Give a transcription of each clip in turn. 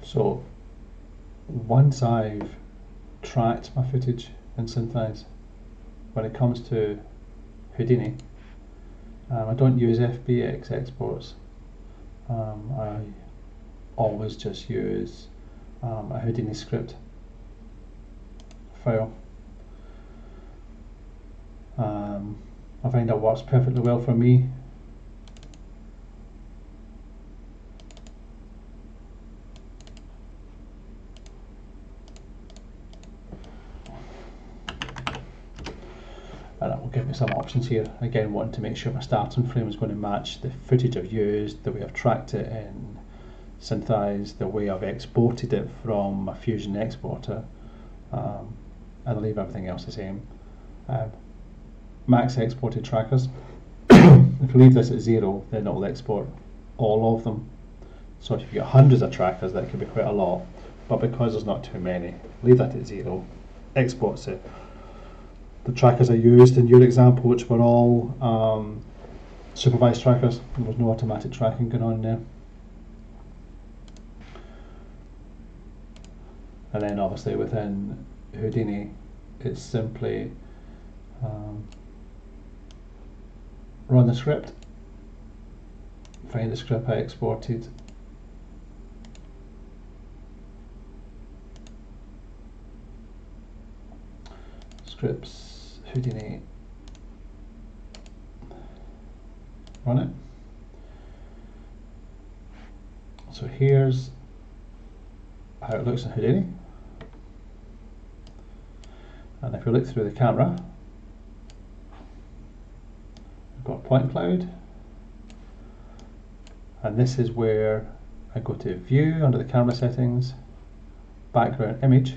So once I've tracked my footage in Syntheyes, when it comes to Houdini, I don't use FBX exports. I always just use a Houdini script file. I find that works perfectly well for me. And that will give me some options here. Again, wanting to make sure my starting frame is going to match the footage I've used, the way I've tracked it in Syntheyes, the way I've exported it from a Fusion exporter, and I'll leave everything else the same. Max exported trackers. If you leave this at 0, then it will export all of them. So if you've got hundreds of trackers, that could be quite a lot, but because there's not too many, leave that at 0, exports it. The trackers I used in your example, which were all supervised trackers, there was no automatic tracking going on there. And then obviously within Houdini, it's simply run the script, find the script I exported, scripts, Houdini, run it. So here's how it looks in Houdini. And if we look through the camera, we've got a point cloud. And this is where I go to View under the camera settings, background image,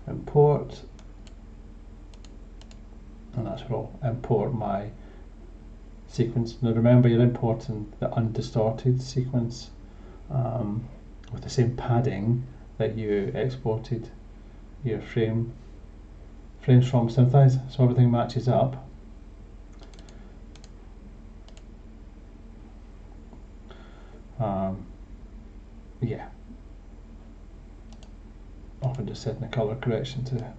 import, and that's where I'll import my sequence. Now remember, you're importing the undistorted sequence with the same padding that you exported your frames from Syntheyes, so everything matches up. Yeah, often just setting the color correction to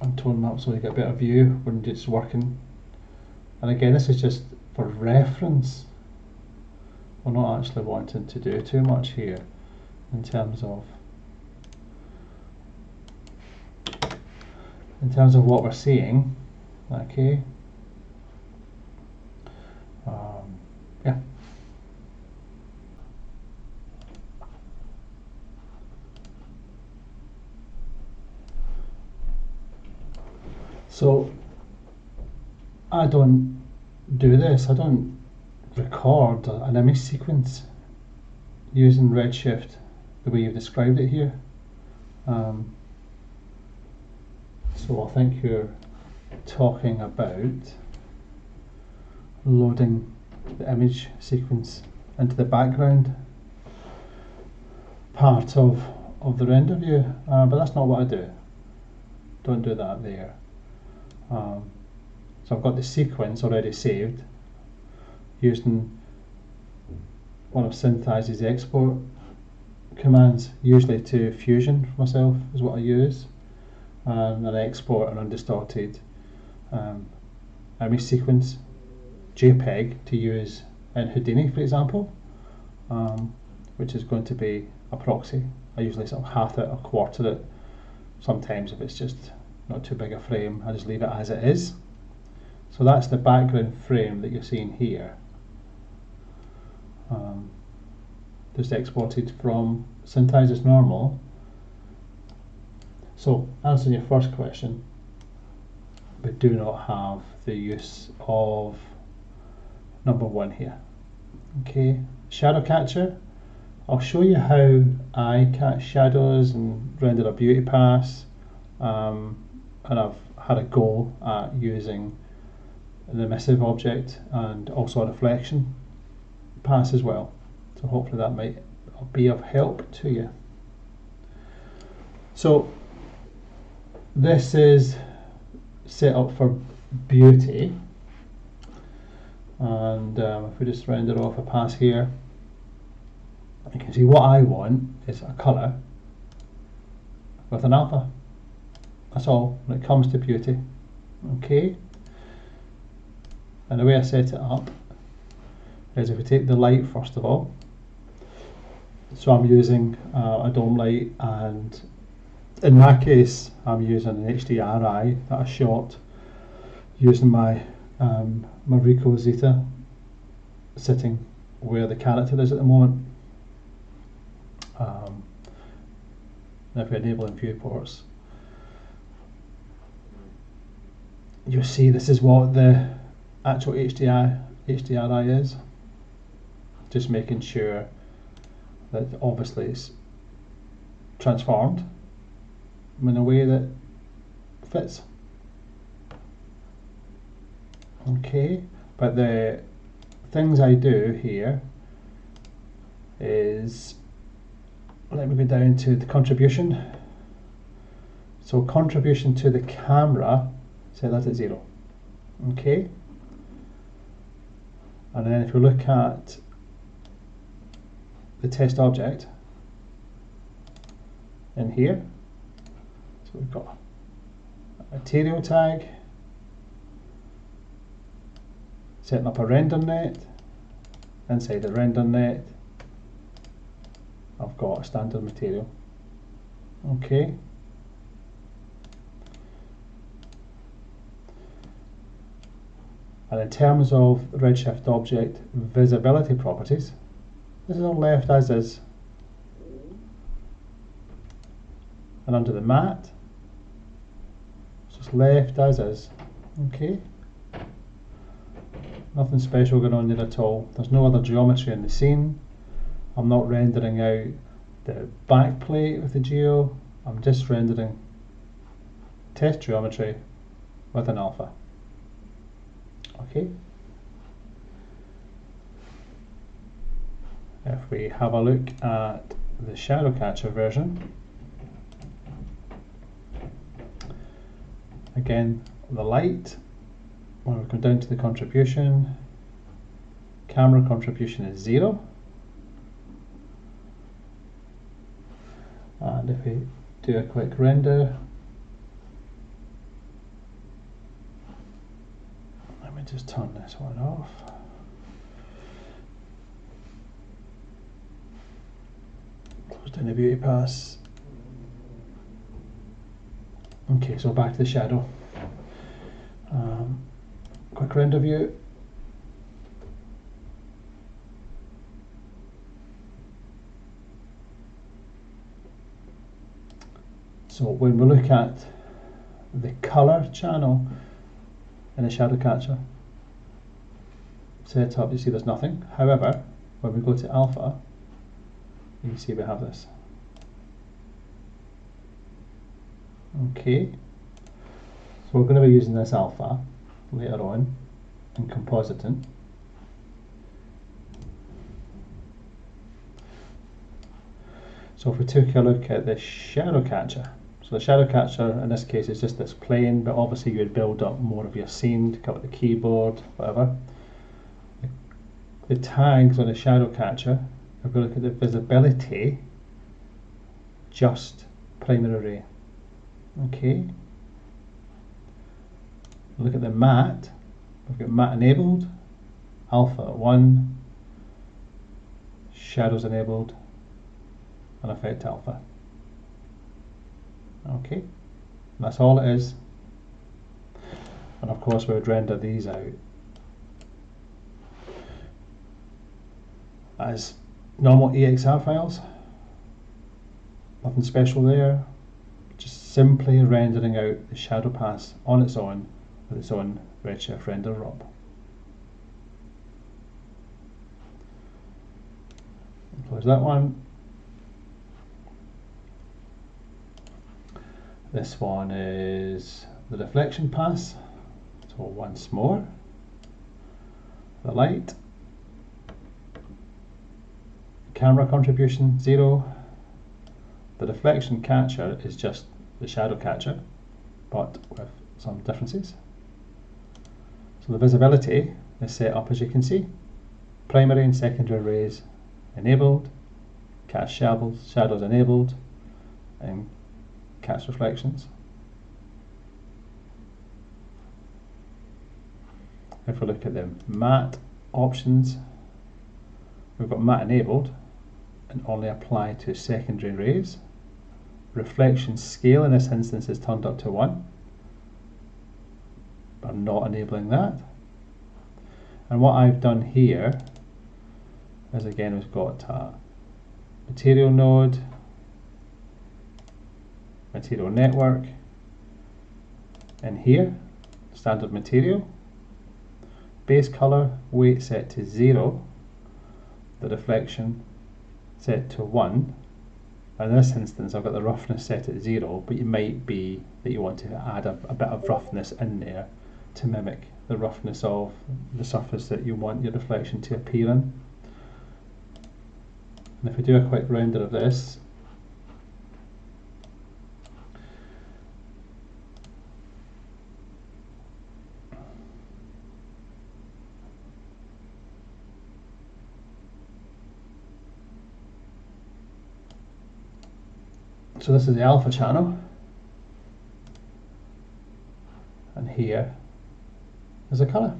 untone map so you get a better view when it's working. And again, this is just for reference. We're not actually wanting to do too much here in terms of what we're seeing. Okay. Yeah. So I don't do this. I don't record an image sequence using Redshift the way you've described it here. So I think you're talking about loading the image sequence into the background part of the render view, but that's not what I do. Don't do that there. So I've got the sequence already saved using one of Syntheyes' export commands, usually to Fusion for myself is what I use, and then I export an undistorted image sequence JPEG to use in Houdini, for example, which is going to be a proxy. I usually sort of half it or quarter it. Sometimes if it's just not too big a frame, I just leave it as it is. So that's the background frame that you're seeing here, just exported from Syntheyes as normal. So answering your first question, we do not have the use of number 1 here. Okay, shadow catcher. I'll show you how I catch shadows and render a beauty pass, and I've had a go at using the emissive object and also a reflection pass as well. So hopefully that might be of help to you. So this is set up for beauty, and if we just render off a pass here, You can see what I want is a colour with an alpha. That's all when it comes to beauty. Okay. And the way I set it up is if we take the light first of all. So I'm using a dome light, and in my case I'm using an HDRI that I shot using my Ricoh Zeta sitting where the character is at the moment. If we enable in viewports, you'll see this is what the actual HDRI is. Just making sure that obviously it's transformed in a way that fits. Okay, but the things I do here is, let me go down to the contribution. So contribution to the camera, set that at 0. Okay, and then if we look at the test object in here, so we've got a material tag, setting up a render net. Inside the render net I've got a standard material. Okay, and in terms of Redshift object visibility properties, this is all left as is, and under the matte it's just left as is. Okay, nothing special going on there at all. There's no other geometry in the scene. I'm not rendering out the back plate with the geo. I'm just rendering test geometry with an alpha. Okay. If we have a look at the shadow catcher version, again the light, when we come down to the contribution, camera contribution is 0. And if we do a quick render, let me just turn this one off. Close down the beauty pass. Okay, so back to the shadow. Quick render view. So when we look at the color channel in the shadow catcher setup, you see there's nothing. However, when we go to alpha, you see we have this. Okay, so we're going to be using this alpha later on in compositing. So if we took a look at the shadow catcher, so the shadow catcher in this case is just this plane, but obviously you would build up more of your scene to cover the keyboard, whatever. The tags on the shadow catcher, if we look at the visibility, just primary ray. Okay. Look at the matte, we've got matte enabled, alpha at 1, shadows enabled, and effect alpha. Okay, and that's all it is. And of course we would render these out as normal EXR files. Nothing special there, just simply rendering out the shadow pass on its own with its own Redshift render ROP. Close that one. This one is the reflection pass. So once more, the light, camera contribution 0. The reflection catcher is just the shadow catcher, but with some differences. So the visibility is set up as you can see. Primary and secondary rays enabled, cast shadows enabled, and cast reflections. If we look at the matte options, we've got matte enabled and only apply to secondary rays. Reflection scale in this instance is turned up to 1. I'm not enabling that. And what I've done here is, again, we've got a material node, material network, and here, standard material, base color, weight set to 0, the reflection set to 1. In this instance, I've got the roughness set at 0, but it might be that you want to add a bit of roughness in there to mimic the roughness of the surface that you want your reflection to appear in. And if we do a quick render of this, so this is the alpha channel, and here is the colour.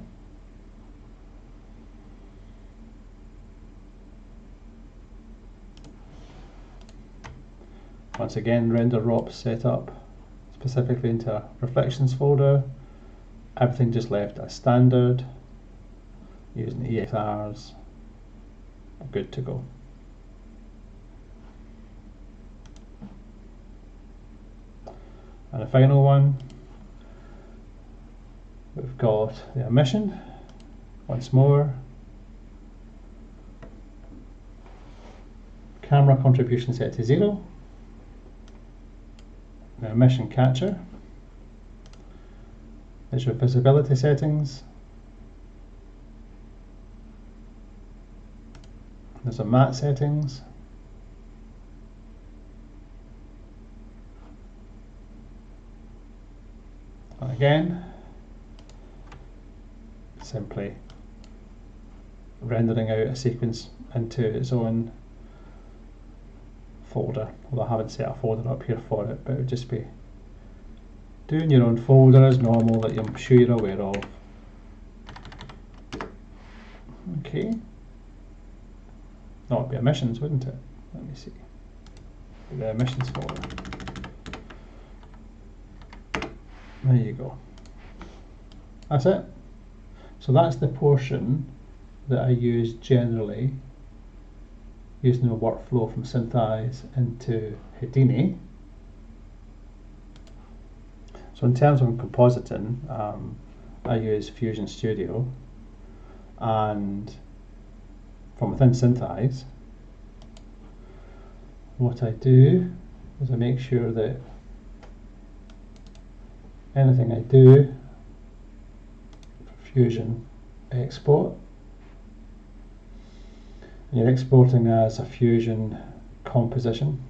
Once again, render ROP set up specifically into a reflections folder. Everything just left as standard, using EXRs. Good to go. And the final one, we've got the emission once more. Camera contribution set to 0. The emission catcher. There's your visibility settings. There's some matte settings. And again, simply rendering out a sequence into its own folder. Although I haven't set a folder up here for it, but it would just be doing your own folder as normal that I'm sure you're aware of. Okay. That would be emissions, wouldn't it? Let me see. The emissions folder. There you go. That's it. So that's the portion that I use generally, using the workflow from Syntheyes into Houdini. So in terms of compositing, I use Fusion Studio, and from within Syntheyes, what I do is I make sure that anything I do, Fusion export, and you're exporting as a Fusion composition,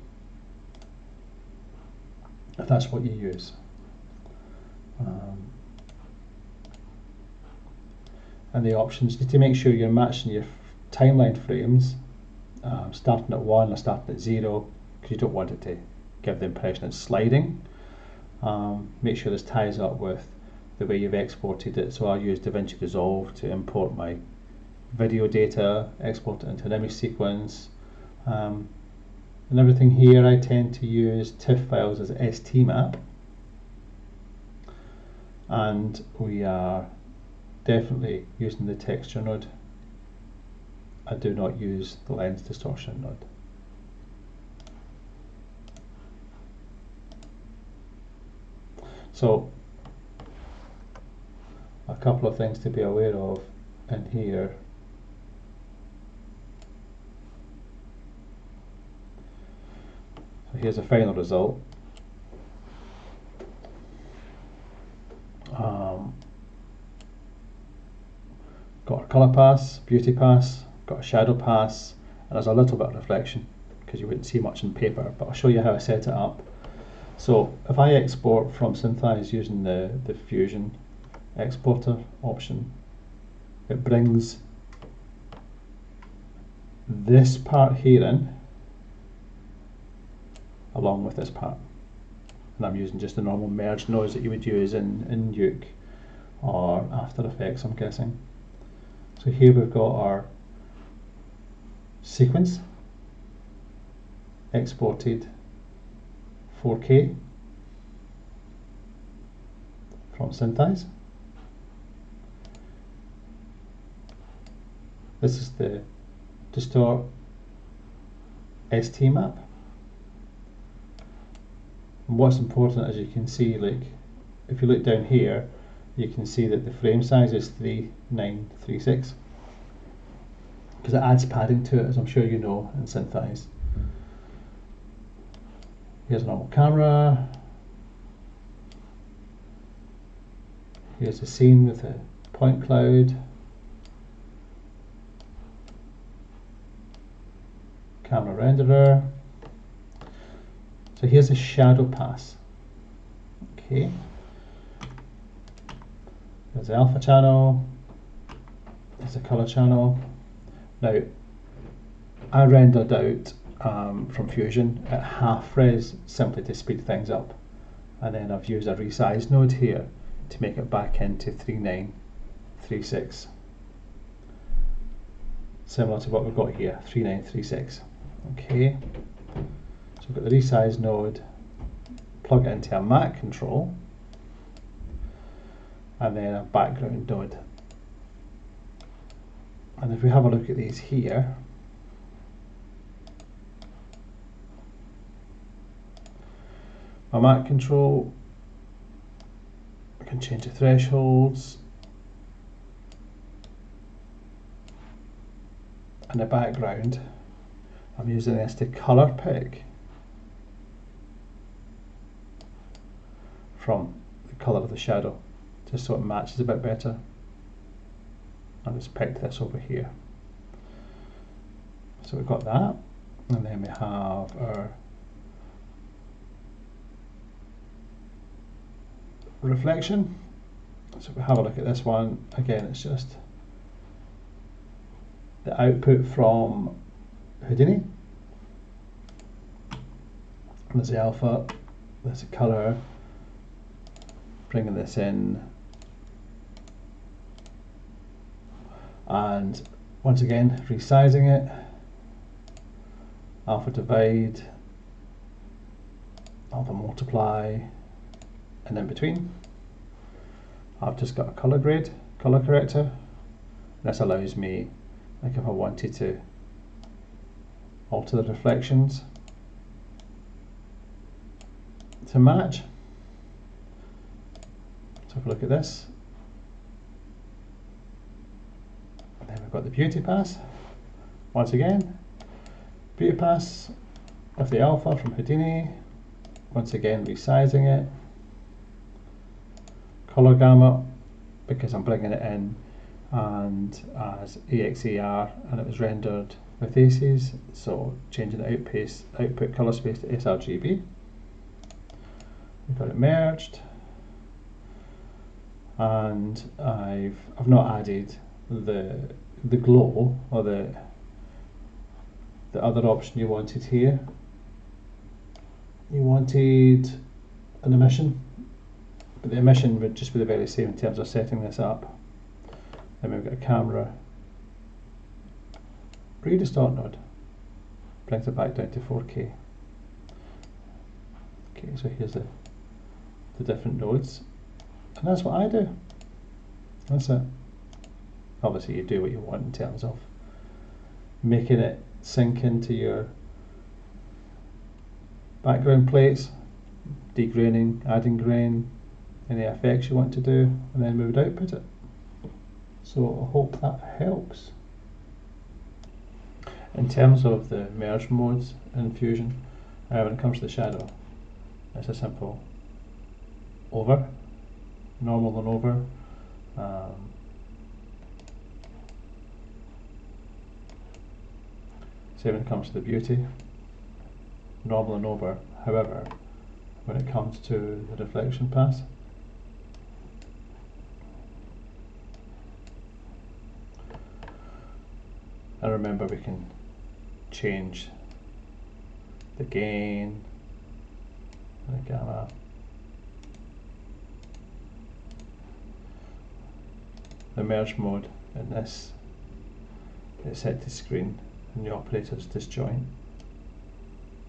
if that's what you use. And the options, need to make sure you're matching your timeline frames, starting at 1 or starting at 0, because you don't want it to give the impression it's sliding. Make sure this ties up with the way you've exported it. So I'll use DaVinci Resolve to import my video data, export it into an image sequence, and everything here I tend to use TIFF files as STMap, and we are definitely using the texture node. I do not use the lens distortion node. So a couple of things to be aware of in here. So here's a final result. Got a colour pass, beauty pass, got a shadow pass, and there's a little bit of reflection because you wouldn't see much in paper, but I'll show you how I set it up. So if I export from Syntheyes using the Fusion exporter option, it brings this part here in, along with this part. And I'm using just the normal merge nodes that you would use in Uke or After Effects, I'm guessing. So here we've got our sequence exported 4K from Syntheyes. This is the distort ST map. And what's important, as you can see, like if you look down here, you can see that the frame size is 3936 because it adds padding to it, as I'm sure you know, in Syntheyes. Here's a normal camera. Here's a scene with a point cloud. Camera renderer. So here's a shadow pass. Okay. There's the alpha channel. There's a color channel. Now, I rendered out from Fusion at half res simply to speed things up, and then I've used a resize node here to make it back into 3936, similar to what we've got here, 3936. Okay, so we've got the resize node, plug it into a Mac control, and then a background node. And if we have a look at these here, my Mac control, I can change the thresholds, and the background, I'm using this to colour pick from the colour of the shadow, just so it matches a bit better. I'll just pick this over here. So we've got that, and then we have our reflection. So if we have a look at this one, again it's just the output from Houdini. There's the alpha, there's the colour, bringing this in, and once again resizing it, alpha divide, alpha multiply, and in between I've just got a colour grade, colour corrector. This allows me, like if I wanted to alter the reflections to match. So if we look at this, and then we've got the beauty pass. Once again, beauty pass with the alpha from Houdini. Once again resizing it. Color gamut, because I'm bringing it in and as EXAR, and it was rendered with ACES, so changing the output color space to sRGB. We've got it merged, and I've not added the glow, or the other option you wanted here. You wanted an emission, but the emission would just be the very same in terms of setting this up. Then we've got a camera redistort node, brings it back down to 4K. Okay, so here's the different nodes, and that's what I do. That's it. Obviously you do what you want in terms of making it sync into your background plates, degraining, adding grain, any effects you want to do, and then we would output it. So I hope that helps. In terms of the merge modes in Fusion, when it comes to the shadow, it's a simple over, normal and over. Say when it comes to the beauty, normal and over. However, when it comes to the reflection pass, and remember we can change the gain, the gamma. The merge mode in this is set to screen and the operator's disjoint.